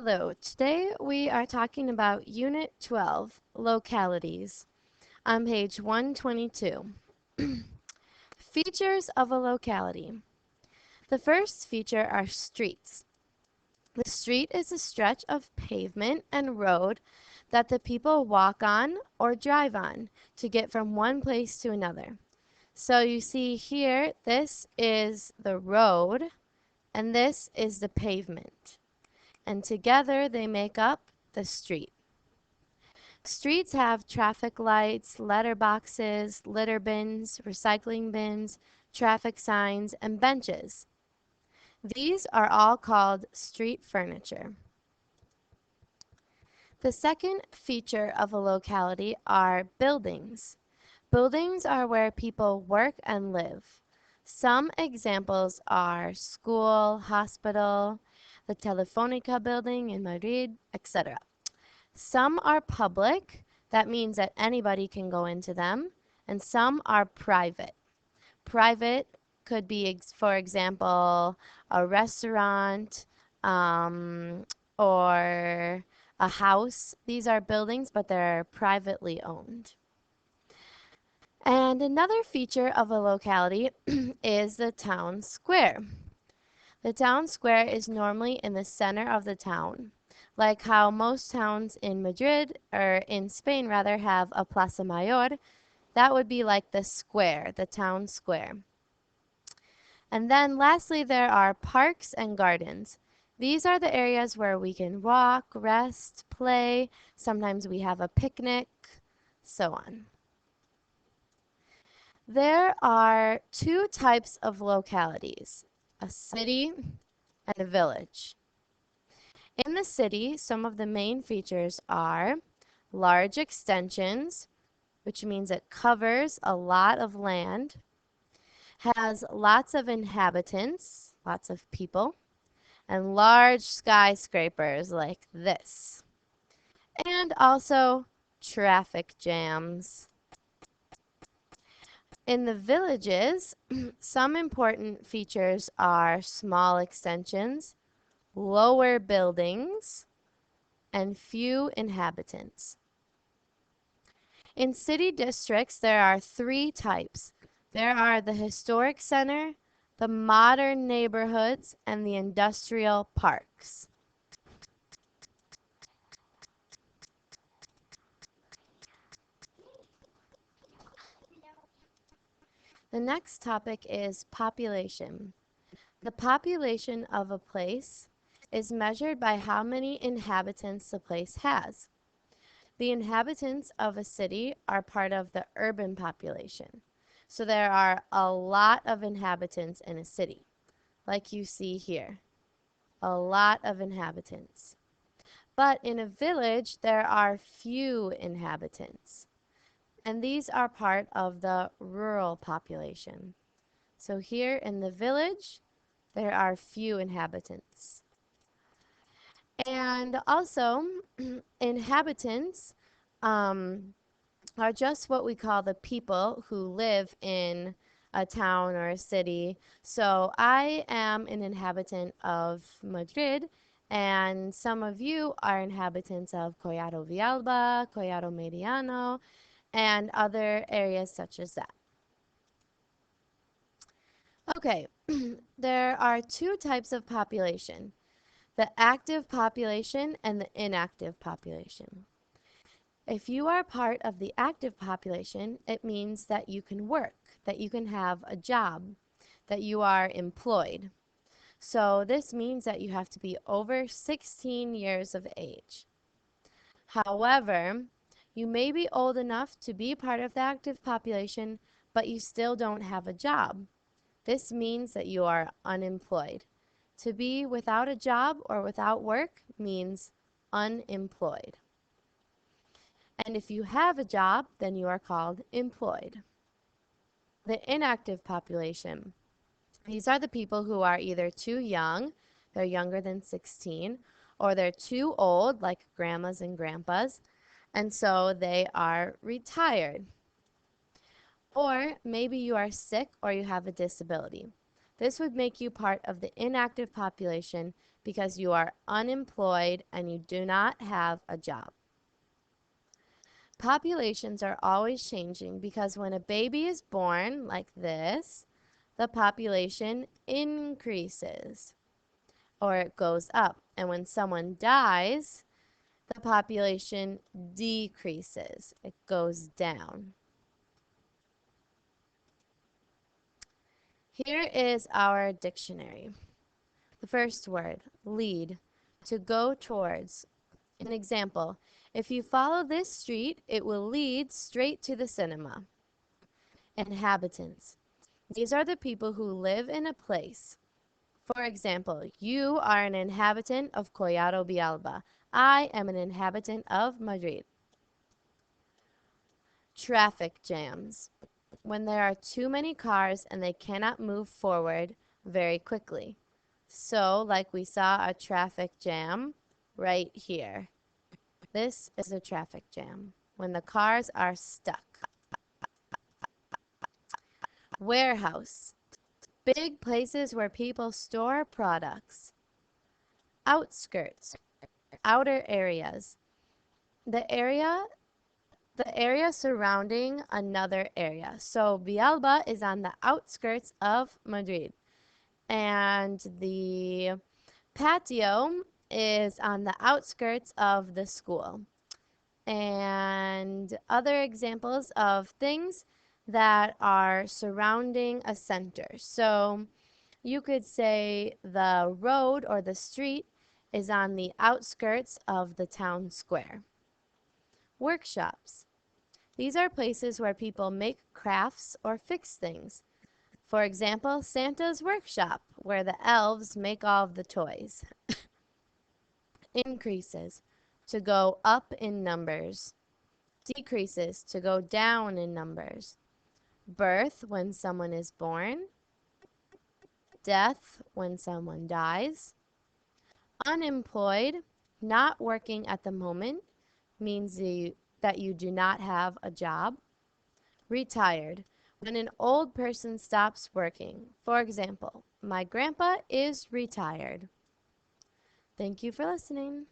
Hello, today we are talking about Unit 12, Localities, on page 122. Features of a locality. The first feature are streets. The street is a stretch of pavement and road that the people walk on or drive on to get from one place to another. So you see here, this is the road and this is the pavement. And together they make up the street. Streets have traffic lights, letterboxes, litter bins, recycling bins, traffic signs, and benches. These are all called street furniture. The second feature of a locality are buildings. Buildings are where people work and live. Some examples are school, hospital, the Telefonica building in Madrid, etc. Some are public, that means that anybody can go into them, and some are private. Private could be, for example, a restaurant or a house. These are buildings, but they're privately owned. And another feature of a locality is the town square. The town square is normally in the center of the town, like how most towns in Madrid, or in Spain rather, have a Plaza Mayor. That would be like the square, the town square. And then lastly, there are parks and gardens. These are the areas where we can walk, rest, play. Sometimes we have a picnic, so on. There are two types of localities, a city and a village. In the city, some of the main features are large extensions, which means it covers a lot of land, has lots of inhabitants, lots of people, and large skyscrapers like this. And also traffic jams. In the villages, some important features are small extensions, lower buildings, and few inhabitants. In city districts, there are three types. There are the historic center, the modern neighborhoods, and the industrial parks. The next topic is population. The population of a place is measured by how many inhabitants the place has. The inhabitants of a city are part of the urban population. So there are a lot of inhabitants in a city, like you see here. A lot of inhabitants. But in a village, there are few inhabitants. And these are part of the rural population. So here in the village, there are few inhabitants. And also, inhabitants are just what we call the people who live in a town or a city. So I am an inhabitant of Madrid, and some of you are inhabitants of Collado Villalba, Collado Mediano, and other areas such as that. Okay, there are two types of population, the active population and the inactive population. If you are part of the active population, it means that you can work, that you can have a job, that you are employed. So this means that you have to be over 16 years of age. However, you may be old enough to be part of the active population, but you still don't have a job. This means that you are unemployed. To be without a job or without work means unemployed. And if you have a job, then you are called employed. The inactive population. These are the people who are either too young, they're younger than 16, or they're too old, like grandmas and grandpas, and so they are retired. Or maybe you are sick or you have a disability. This would make you part of the inactive population because you are unemployed and you do not have a job. Populations are always changing because when a baby is born, like this, the population increases or it goes up. And when someone dies, the population decreases, it goes down. Here is our dictionary. The first word, lead, to go towards. An example, if you follow this street, it will lead straight to the cinema. Inhabitants. These are the people who live in a place. For example, you are an inhabitant of Collado Villalba. I am an inhabitant of Madrid. Traffic jams. When there are too many cars and they cannot move forward very quickly. So, like we saw a traffic jam right here. This is a traffic jam when the cars are stuck. Warehouse. Big places where people store products. Outskirts. Outer areas. The area surrounding another area. So Villalba is on the outskirts of Madrid. And the patio is on the outskirts of the school. And other examples of things that are surrounding a center. So you could say the road or the street is on the outskirts of the town square. Workshops. These are places where people make crafts or fix things. For example, Santa's workshop, where the elves make all of the toys. Increases, to go up in numbers. Decreases, to go down in numbers. Birth, when someone is born. Death, when someone dies. Unemployed, not working at the moment, means that you do not have a job. Retired, when an old person stops working. For example, my grandpa is retired. Thank you for listening.